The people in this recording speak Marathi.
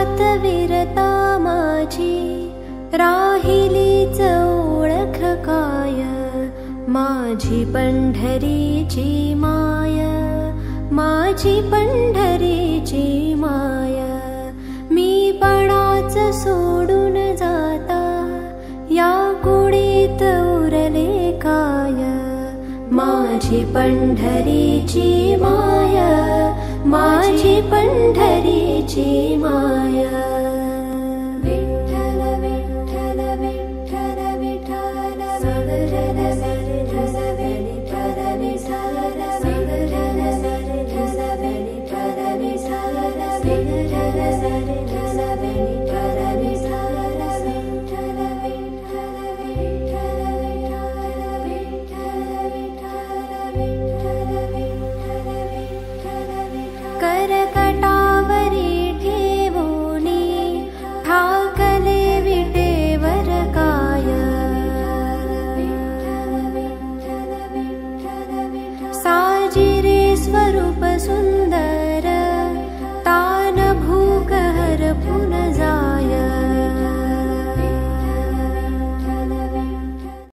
तुझ्यात विरता माझी राहिलीच ओळख काय, माझी पंढरीची माय, माझी पंढरीची माय। मी पणाच सोडून जाता या कुडीत उरले काय, माझी पंढरीची माय, माझी पंढरीची माय। विठ्ठल विठ्ठल विठ्ठल विठ्ठल विठ्ठल विठ्ठल विठ्ठल कर